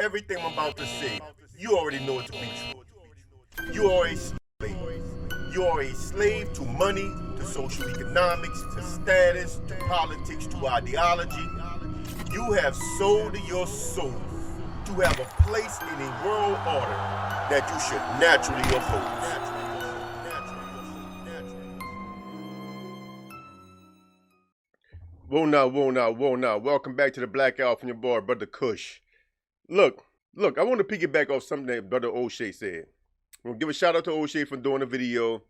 everything I'm about to say, you already know it to be true. You are a slave. You are a slave to money, to social economics, to status, to politics, to ideology. You have sold your soul to have a place in a world order that you should naturally oppose. Whoa now. Welcome back to the Black Owl from your boy, Brother Kush. Look, I want to piggyback off something that Brother O'Shea said. I'm going to give a shout out to O'Shea for doing a video.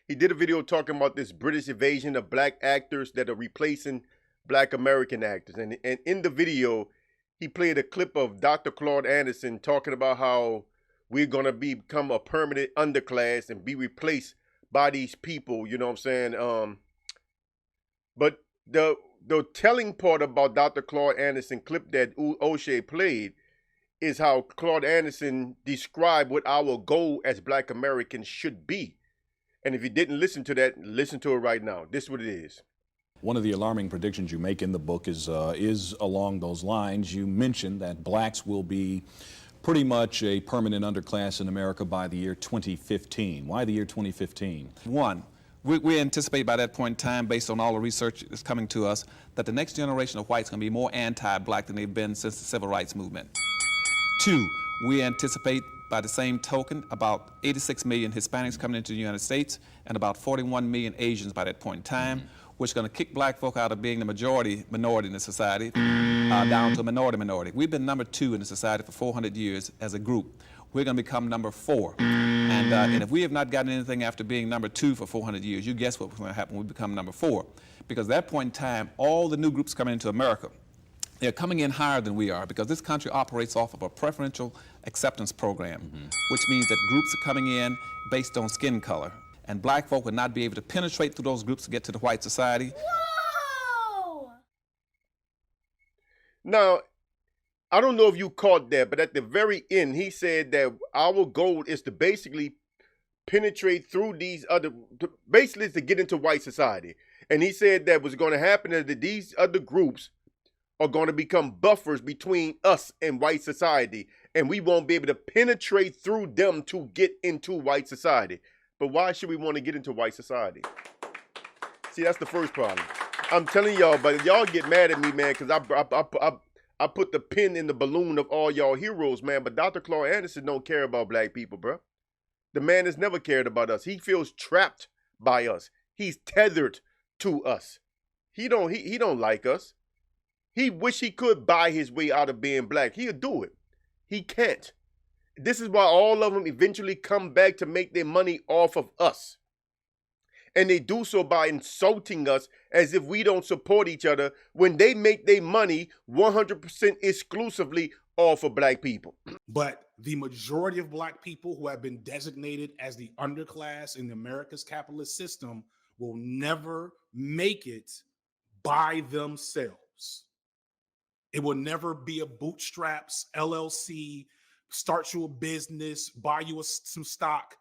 He did a video talking about this British invasion of black actors that are replacing black American actors. And in the video, he played a clip of Dr. Claude Anderson talking about how we're going to become a permanent underclass and be replaced by these people, you know what I'm saying? But the telling part about Dr. Claude Anderson clip that O'Shea played is how Claude Anderson described what our goal as black Americans should be. And if you didn't listen to that, listen to it right now. This is what it is. One of the alarming predictions you make in the book is along those lines. You mentioned that blacks will be pretty much a permanent underclass in America by the year 2015. Why the year 2015? One, we anticipate by that point in time, based on all the research that's coming to us, that the next generation of whites are going to be more anti-black than they've been since the civil rights movement. Two, we anticipate by the same token about 86 million Hispanics coming into the United States and about 41 million Asians by that point in time, which is going to kick black folk out of being the minority in the society down to a minority. We've been number 2 in the society for 400 years as a group. We're going to become number 4. And if we have not gotten anything after being number 2 for 400 years, you guess what's going to happen when we become number 4. Because at that point in time, all the new groups coming into America, they're coming in higher than we are because this country operates off of a preferential acceptance program, which means that groups are coming in based on skin color. And black folk would not be able to penetrate through those groups to get to the white society. Whoa! Now, I don't know if you caught that, but at the very end, he said that our goal is to basically penetrate through these other, basically to get into white society. And he said that what's going to happen is that these other groups are going to become buffers between us and white society, and we won't be able to penetrate through them to get into white society. But why should we want to get into white society? See, that's the first problem. I'm telling y'all, but y'all get mad at me, man, because I put the pin in the balloon of all y'all heroes, man. But Dr. Claude Anderson don't care about black people, bro. The man has never cared about us. He feels trapped by us. He's tethered to us. He don't like us. He wish he could buy his way out of being black. He'll do it. He can't. This is why all of them eventually come back to make their money off of us. And they do so by insulting us as if we don't support each other when they make their money 100% exclusively off of black people. But the majority of black people who have been designated as the underclass in America's capitalist system will never make it by themselves. It will never be a bootstraps, LLC, start you a business, buy you some stock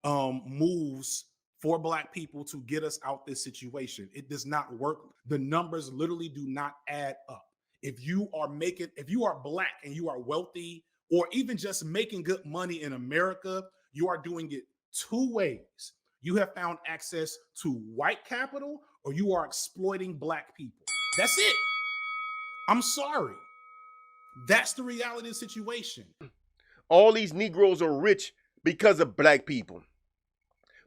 moves for black people to get us out this situation. It does not work. The numbers literally do not add up. If you are black and you are wealthy, or even just making good money in America, you are doing it 2 ways. You have found access to white capital, or you are exploiting black people. That's it. I'm sorry. That's the reality of the situation. All these Negroes are rich because of black people.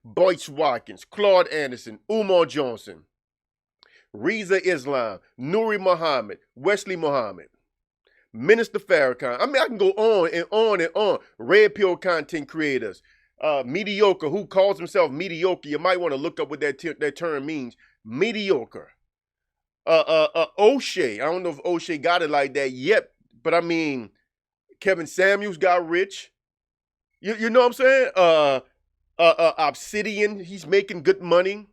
Boyce Watkins, Claude Anderson, Umar Johnson, Reza Islam, Nuri Muhammad, Wesley Muhammad, Minister Farrakhan. I mean, I can go on and on and on. Red pill content creators, mediocre, who calls himself mediocre. You might want to look up what that term means. Mediocre. O'Shea. I don't know if O'Shea got it like that yet, but I mean, Kevin Samuels got rich. You know what I'm saying? Obsidian, he's making good money.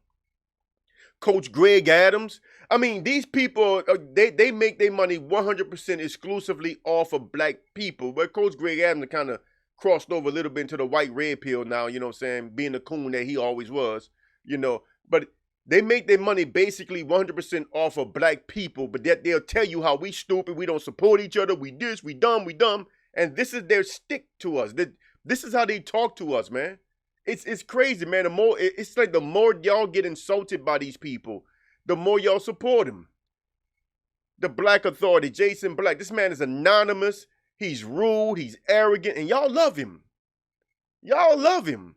Coach Greg Adams. I mean, these people, they make their money 100% exclusively off of black people. But Coach Greg Adams kind of crossed over a little bit into the white red pill now, you know what I'm saying? Being the coon that he always was, you know. But They make their money basically 100% off of black people, but that they'll tell you how we stupid, we don't support each other, we this, we dumb, and this is their stick to us. This is how they talk to us, man. It's crazy, man. It's like the more y'all get insulted by these people, the more y'all support him. The Black Authority, Jason Black. This man is anonymous. He's rude. He's arrogant, and y'all love him. Y'all love him.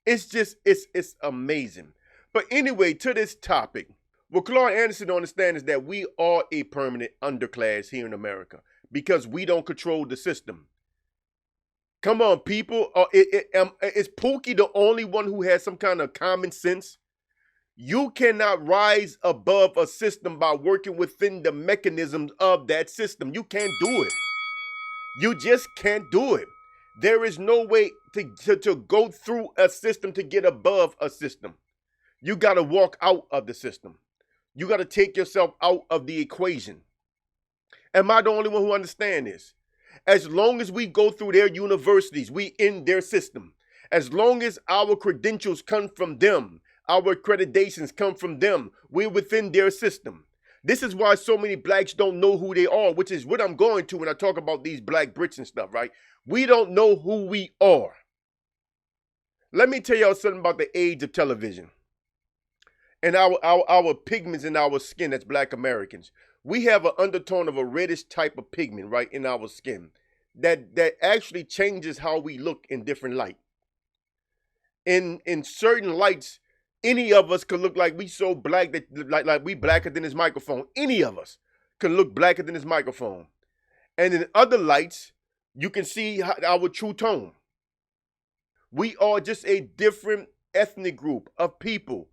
It's just it's amazing. But anyway, to this topic, what Claude Anderson understands is that we are a permanent underclass here in America because we don't control the system. Come on, people. Is Pookie the only one who has some kind of common sense? You cannot rise above a system by working within the mechanisms of that system. You can't do it. You just can't do it. There is no way to go through a system to get above a system. You got to walk out of the system. You got to take yourself out of the equation. Am I the only one who understands this? As long as we go through their universities, we in their system. As long as our credentials come from them, our accreditations come from them, we're within their system. This is why so many blacks don't know who they are, which is what I'm going to when I talk about these black Brits and stuff, right? We don't know who we are. Let me tell y'all something about the age of television and our pigments in our skin as black Americans. We have an undertone of a reddish type of pigment, right, in our skin that actually changes how we look in different light. In certain lights, any of us could look like we so black that like we blacker than this microphone. Any of us can look blacker than this microphone. And in other lights, you can see our true tone. We are just a different ethnic group of people.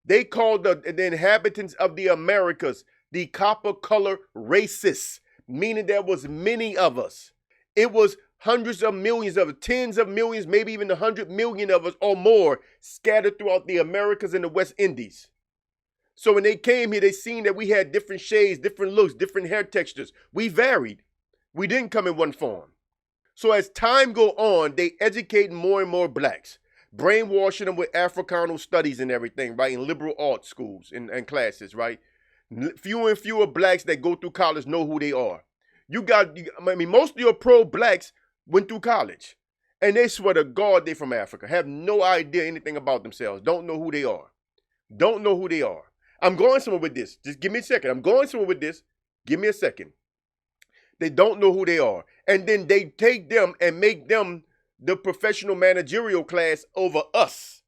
They call the inhabitants of the Americas the copper color racists, meaning there was many of us. It was hundreds of millions of us, tens of millions, maybe even 100 million of us or more scattered throughout the Americas and the West Indies. So when they came here, they seen that we had different shades, different looks, different hair textures. We varied. We didn't come in one form. So as time go on, they educate more and more blacks, brainwashing them with Africano studies and everything, right, in liberal arts schools and classes, right? Fewer and fewer blacks that go through college know who they are. Most of your pro-blacks went through college, and they swear to God they're from Africa, have no idea anything about themselves, don't know who they are. Don't know who they are. I'm going somewhere with this. Just give me a second. I'm going somewhere with this. Give me a second. They don't know who they are. And then they take them and make them the professional managerial class over us,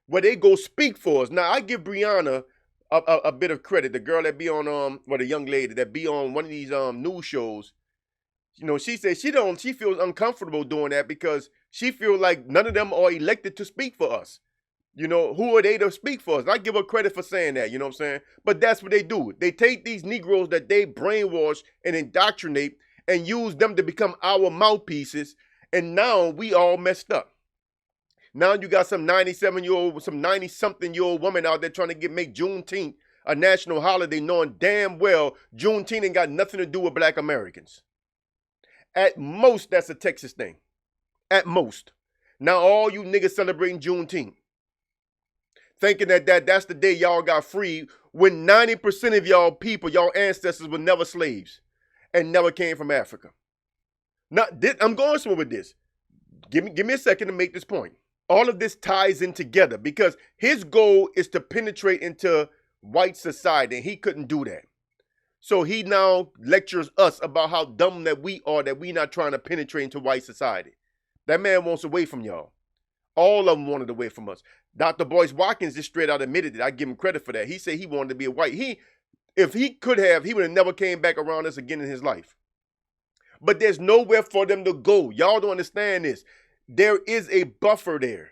where they go speak for us. Now, I give Brianna a bit of credit. The girl that be on, the young lady that be on one of these news shows. You know, she says she feels uncomfortable doing that because she feels like none of them are elected to speak for us. You know, who are they to speak for us? I give her credit for saying that, you know what I'm saying? But that's what they do. They take these Negroes that they brainwash and indoctrinate and use them to become our mouthpieces. And now we all messed up. Now you got some 90-something-year-old woman out there trying to make Juneteenth a national holiday, knowing damn well Juneteenth ain't got nothing to do with black Americans. At most, that's a Texas thing. At most. Now all you niggas celebrating Juneteenth, thinking that's the day y'all got free, when 90% of y'all people, y'all ancestors were never slaves and never came from Africa. Now, I'm going somewhere with this. Give me a second to make this point. All of this ties in together because his goal is to penetrate into white society, and he couldn't do that. So he now lectures us about how dumb that we are, that we not trying to penetrate into white society. That man wants away from y'all. All of them wanted away from us. Dr. Boyce Watkins just straight out admitted it. I give him credit for that. He said he wanted to be a white. If he could have, he would have never came back around us again in his life. But there's nowhere for them to go. Y'all don't understand this. There is a buffer there.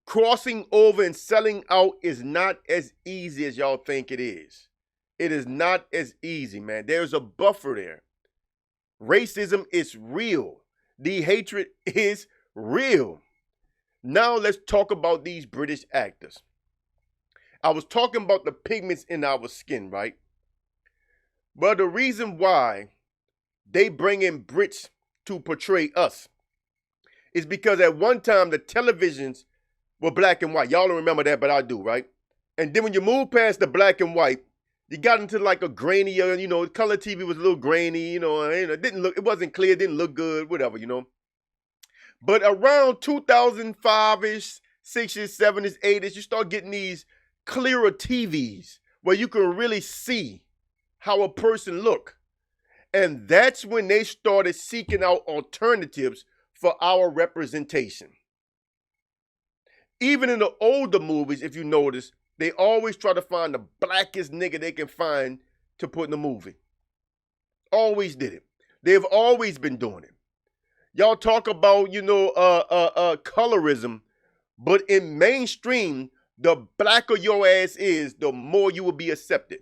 Crossing over and selling out is not as easy as y'all think it is. It is not as easy, man. There's a buffer there. Racism is real. The hatred is real. Now let's talk about these British actors. I was talking about the pigments in our skin, right? Well, the reason why they bring in Brits to portray us is because at one time the televisions were black and white. Y'all don't remember that, but I do, right? And then when you move past the black and white, you got into like a grainier, you know, color TV was a little grainy, you know, it didn't look, it wasn't clear, didn't look good, whatever, you know. But around 2005-ish, 6-ish, 7-ish, 8-ish, you start getting these clearer TVs where you can really see how a person look. And that's when they started seeking out alternatives for our representation. Even in the older movies, if you notice, they always try to find the blackest nigga they can find to put in the movie. Always did it. They've always been doing it. Y'all talk about, you know, colorism, but in mainstream, the blacker your ass is, the more you will be accepted.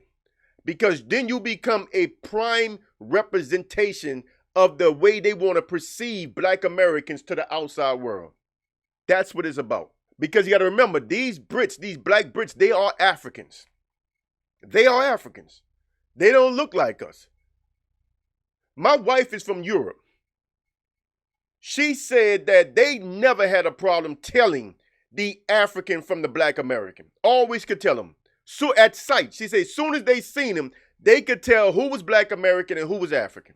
Because then you become a prime representation of the way they want to perceive black Americans to the outside world. That's what it's about. Because you got to remember, these Brits, these black Brits, they are Africans. They are Africans. They don't look like us. My wife is from Europe. She said that they never had a problem telling the African from the black American. Always could tell them. So at sight, she said, as soon as they seen him, they could tell who was black American and who was African.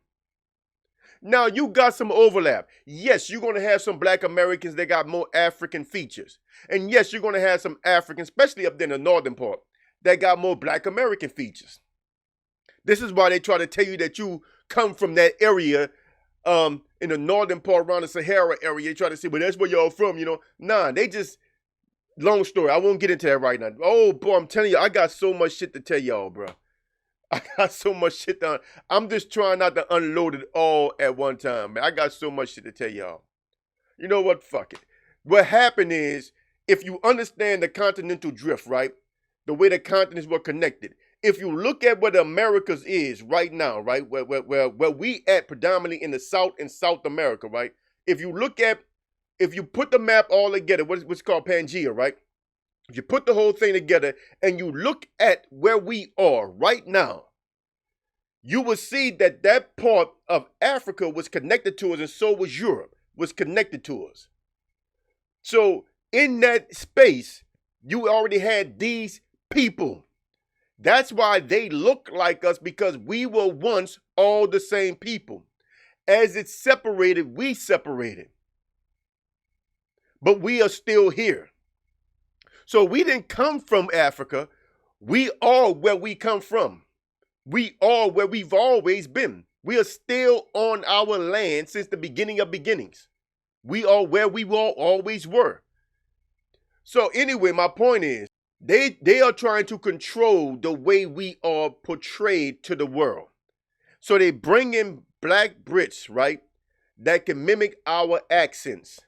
Now, you got some overlap. Yes, you're going to have some black Americans that got more African features. And yes, you're going to have some Africans, especially up there in the northern part, that got more black American features. This is why they try to tell you that you come from that area in the northern part around the Sahara area. They try to say, well, that's where y'all from, you know. Nah, they just, long story. I won't get into that right now. Oh, boy, I'm telling you, I got so much shit to tell y'all, bro. I got so much shit done. I'm just trying not to unload it all at one time, man. I got so much shit to tell y'all. You know what? Fuck it. What happened is, if you understand the continental drift, right? The way the continents were connected. If you look at where the Americas is right now, right? Where we at predominantly in the South and South America, right? If you put the map all together, what's called Pangea, right? If you put the whole thing together and you look at where we are right now, you will see that that part of Africa was connected to us, and so was Europe, was connected to us. So in that space, you already had these people. That's why they look like us, because we were once all the same people. As it separated, we separated. But we are still here. So we didn't come from Africa. We are where we come from. We are where we've always been. We are still on our land since the beginning of beginnings. We are where we always were. So anyway, my point is, they are trying to control the way we are portrayed to the world. So they bring in black Brits, right, that can mimic our accents.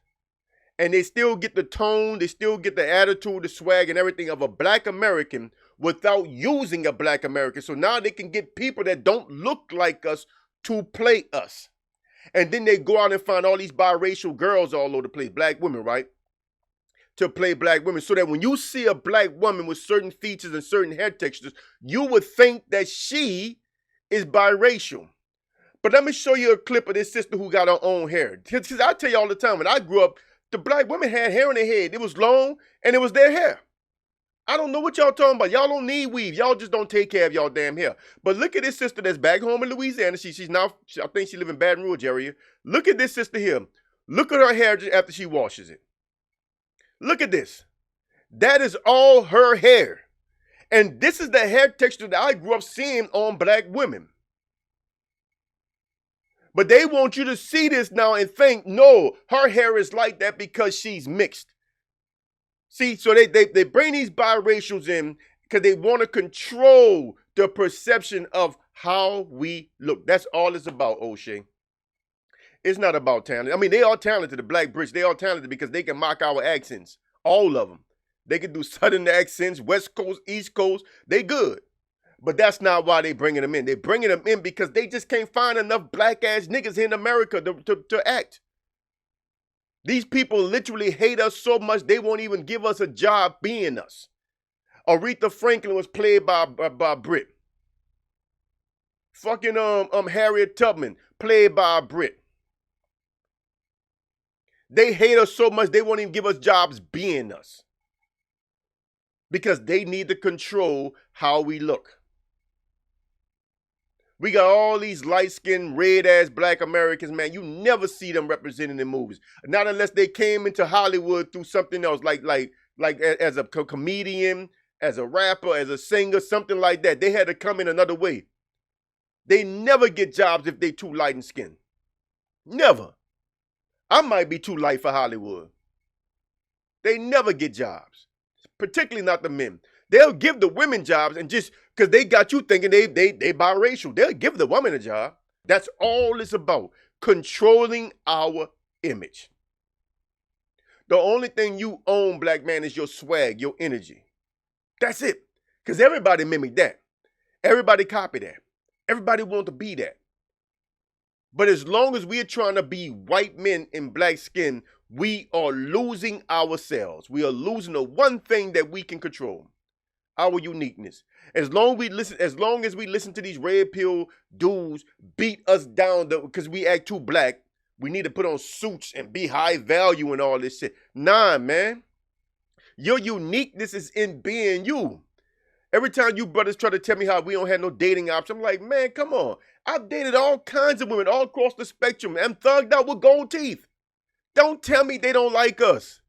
And they still get the tone, they still get the attitude, the swag, and everything of a black American without using a black American. So now they can get people that don't look like us to play us. And then they go out and find all these biracial girls all over the place, black women, right? To play black women. So that when you see a black woman with certain features and certain hair textures, you would think that she is biracial. But let me show you a clip of this sister who got her own hair. Because I tell you all the time, when I grew up, the black women had hair in their head. It was long, and it was their hair. I don't know what y'all talking about. Y'all don't need weave. Y'all just don't take care of y'all damn hair. But look at this sister that's back home in Louisiana. She's now, I think she live in Baton Rouge area. Look at this sister here. Look at her hair after she washes it. Look at this. That is all her hair. And this is the hair texture that I grew up seeing on black women. But they want you to see this now and think, no, her hair is like that because she's mixed. See, so they bring these biracials in because they want to control the perception of how we look. That's all it's about, O'Shea. It's not about talent. I mean, they are talented, the black Brits. They are talented because they can mock our accents. All of them. They can do Southern accents, West Coast, East Coast. They good. But that's not why they bringing them in. They bringing them in because they just can't find enough black-ass niggas in America to act. These people literally hate us so much they won't even give us a job being us. Aretha Franklin was played by Brit. Fucking Harriet Tubman played by a Brit. They hate us so much they won't even give us jobs being us. because they need to control how we look. We got all these light-skinned, red-ass black Americans, man. You never see them represented in movies. Not unless they came into Hollywood through something else, like as a comedian, as a rapper, as a singer, something like that. They had to come in another way. They never get jobs if they too light in skin. Never. I might be too light for Hollywood. They never get jobs, particularly not the men. They'll give the women jobs, and just because they got you thinking they biracial, they'll give the woman a job. That's all it's about, controlling our image. The only thing you own, black man, is your swag, your energy. That's it. Because everybody mimic that. Everybody copy that. Everybody want to be that. But as long as we're trying to be white men in black skin, we are losing ourselves. We are losing the one thing that we can control, our uniqueness. As long as we listen to these red pill dudes beat us down because we act too black, we need to put on suits and be high value and all this shit. Nah, man. Your uniqueness is in being you. Every time you brothers try to tell me how we don't have no dating options, I'm like, man, come on. I've dated all kinds of women all across the spectrum. I'm thugged out with gold teeth. Don't tell me they don't like us.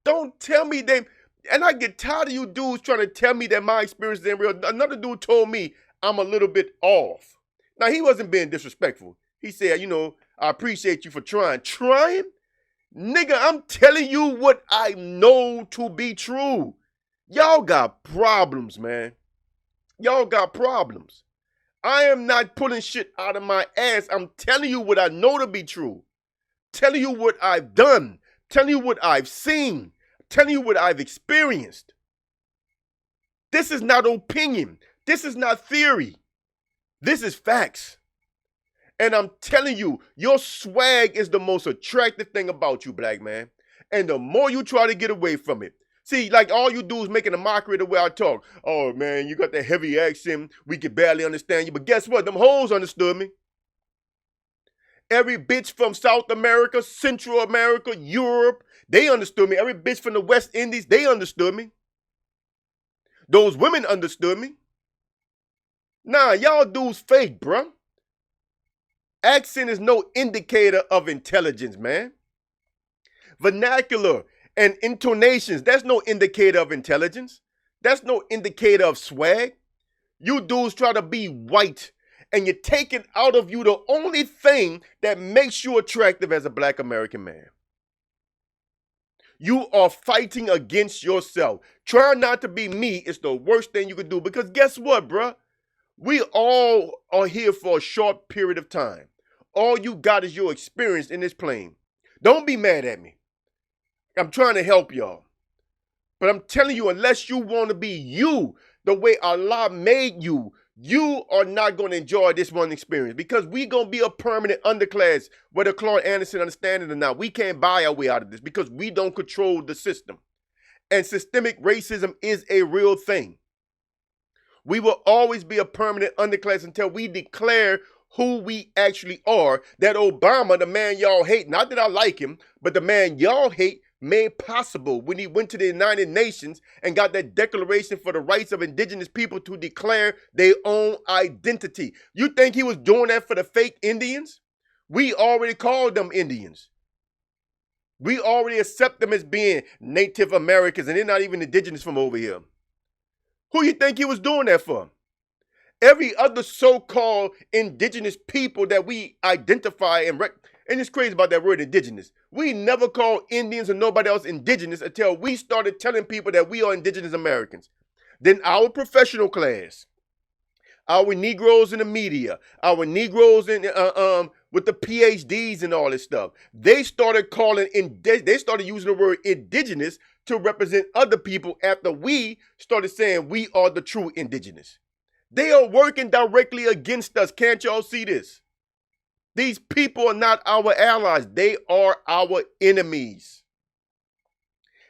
Don't tell me they... And I get tired of you dudes trying to tell me that my experience isn't real. Another dude told me I'm a little bit off. Now, he wasn't being disrespectful. He said, you know, I appreciate you for trying. Trying? Nigga, I'm telling you what I know to be true. Y'all got problems, man. Y'all got problems. I am not pulling shit out of my ass. I'm telling you what I know to be true. Telling you what I've done. Telling you what I've seen. Telling you what I've experienced. This is not opinion. This is not theory. This is facts. And I'm telling you, your swag is the most attractive thing about you, black man. And the more you try to get away from it. See, like all you do is making a mockery of the way I talk. Oh, man, you got that heavy accent. We can barely understand you. But guess what? Them hoes understood me. Every bitch from South America, Central America, Europe, they understood me. Every bitch from the West Indies, they understood me. Those women understood me. Nah, y'all dudes fake, bruh. Accent is no indicator of intelligence, man. Vernacular and intonations, that's no indicator of intelligence. That's no indicator of swag. You dudes try to be white, and you're taking out of you the only thing that makes you attractive as a black American man. You are fighting against yourself. Trying not to be me is the worst thing you could do, because guess what, bruh? We all are here for a short period of time. All you got is your experience in this plane. Don't be mad at me. I'm trying to help y'all. But I'm telling you, unless you want to be you, the way Allah made you, you are not going to enjoy this one experience, because we going to be a permanent underclass, whether Claude Anderson understands it or not. We can't buy our way out of this because we don't control the system. And systemic racism is a real thing. We will always be a permanent underclass until we declare who we actually are. That Obama, the man y'all hate, not that I like him, but the man y'all hate, made possible when he went to the United Nations and got that declaration for the rights of indigenous people to declare their own identity. You think he was doing that for the fake Indians? We already called them Indians. We already accept them as being Native Americans, and they're not even indigenous from over here. Who you think he was doing that for? Every other so-called indigenous people that we identify and it's crazy about that word indigenous. We never called Indians or nobody else indigenous until we started telling people that we are indigenous Americans. Then our professional class, our Negroes in the media, our Negroes in with the PhDs and all this stuff, they started using the word indigenous to represent other people after we started saying we are the true indigenous. They are working directly against us. Can't y'all see this? These people are not our allies. They are our enemies.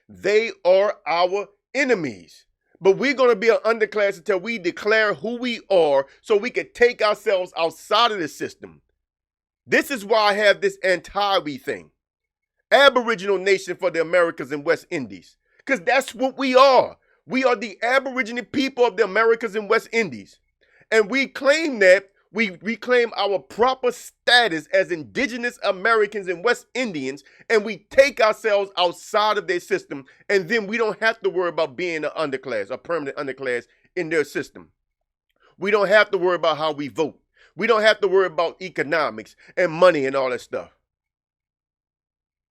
They are our enemies. But we're going to be an underclass until we declare who we are so we can take ourselves outside of the system. This is why I have this anti-we thing. Aboriginal nation for the Americas and West Indies. Because that's what we are. We are the Aboriginal people of the Americas and West Indies. And we claim that we claim our proper status as indigenous Americans and West Indians, and we take ourselves outside of their system, and then we don't have to worry about being an underclass, a permanent underclass in their system. We don't have to worry about how we vote. We don't have to worry about economics and money and all that stuff.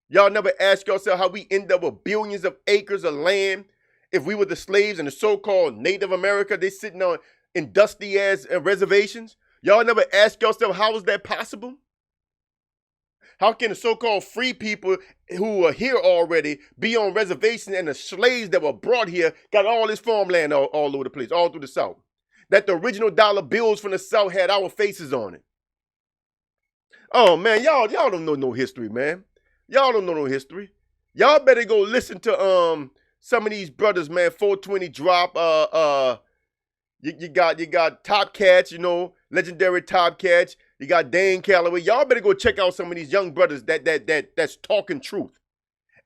Y'all never ask yourself how we end up with billions of acres of land if we were the slaves in the so-called Native America, they sitting on in dusty ass reservations? Y'all never ask yourself, how is that possible? How can the so-called free people who are here already be on reservations, and the slaves that were brought here got all this farmland all over the place, all through the South? That the original dollar bills from the South had our faces on it. Oh man, y'all don't know no history, man. Y'all don't know no history. Y'all better go listen to some of these brothers, man. 420 drop. You got Top Cats, you know, legendary Top Cats. You got Dane Calloway. Y'all better go check out some of these young brothers that's talking truth,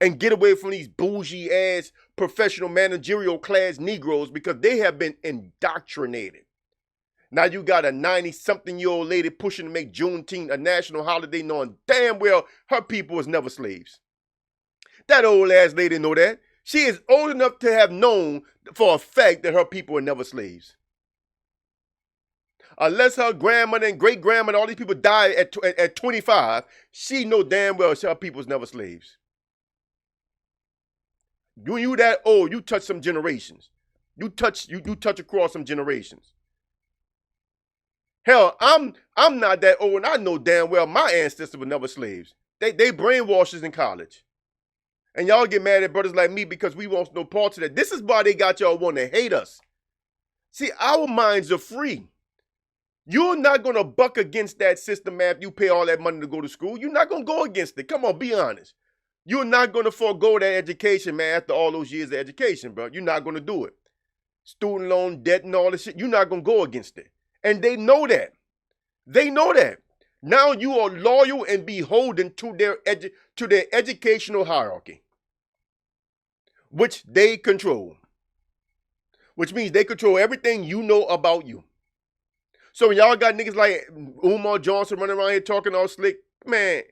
and get away from these bougie ass professional managerial class Negroes, because they have been indoctrinated. Now you got a 90-something-year-old lady pushing to make Juneteenth a national holiday, knowing damn well her people was never slaves. That old ass lady know that. She is old enough to have known for a fact that her people were never slaves. Unless her grandmother and great-grandmother, all these people died at 25, she know damn well her people was never slaves. When you that old, you touch some generations. You touch across some generations. Hell, I'm not that old, and I know damn well my ancestors were never slaves. They brainwashed in college. And y'all get mad at brothers like me because we want no parts of that. This is why they got y'all want to hate us. See, our minds are free. You're not going to buck against that system, man, if you pay all that money to go to school. You're not going to go against it. Come on, be honest. You're not going to forego that education, man, after all those years of education, bro. You're not going to do it. Student loan debt and all this shit, you're not going to go against it. And they know that. They know that. Now you are loyal and beholden to their educational hierarchy, which they control. Which means they control everything you know about you. So when y'all got niggas like Umar Johnson running around here talking all slick, man,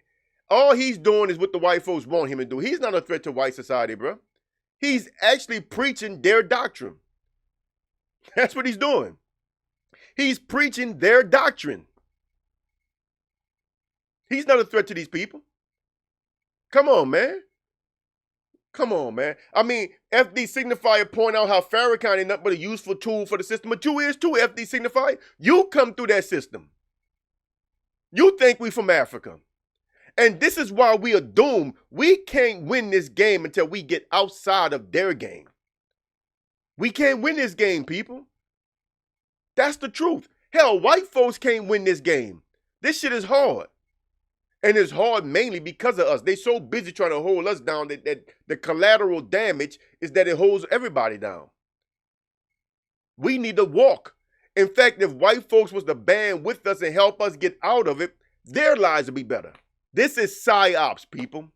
all he's doing is what the white folks want him to do. He's not a threat to white society, bro. He's actually preaching their doctrine. That's what he's doing. He's preaching their doctrine. He's not a threat to these people. Come on, man. Come on, man. I mean, FD Signifier point out how Farrakhan ain't nothing but a useful tool for the system. But you is too, FD Signifier. You come through that system. You think we from Africa. And this is why we are doomed. We can't win this game until we get outside of their game. We can't win this game, people. That's the truth. Hell, white folks can't win this game. This shit is hard. And it's hard mainly because of us. They so busy trying to hold us down that the collateral damage is that it holds everybody down. We need to walk. In fact, if white folks was to band with us and help us get out of it, their lives would be better. This is PSYOPs, people.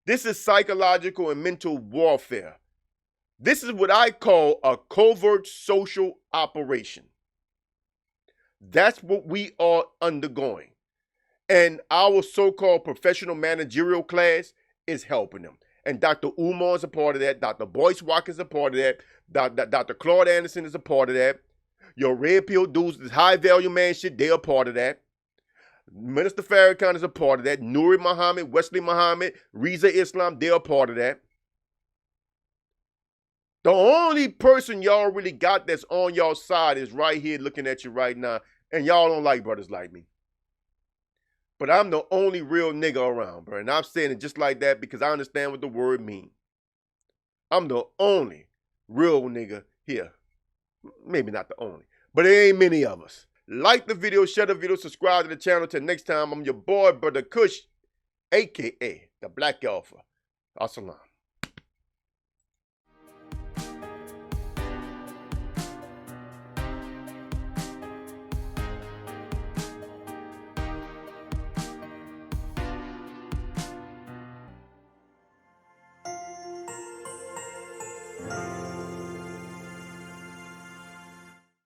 This is psychological and mental warfare. This is what I call a covert social operation. That's what we are undergoing. And our so-called professional managerial class is helping them. And Dr. Umar is a part of that. Dr. Boyce Walker is a part of that. Dr. CLAUD Anderson is a part of that. Your red pill dudes, this high value man shit, they're a part of that. Minister Farrakhan is a part of that. Nuri Muhammad, Wesley Muhammad, Reza Islam, they're a part of that. The only person y'all really got that's on y'all side is right here looking at you right now. And y'all don't like brothers like me. But I'm the only real nigga around, bro. And I'm saying it just like that because I understand what the word means. I'm the only real nigga here. Maybe not the only, but there ain't many of us. Like the video, share the video, subscribe to the channel. Till next time, I'm your boy, Brother Kush, a.k.a. the Black Alpha. Assalam.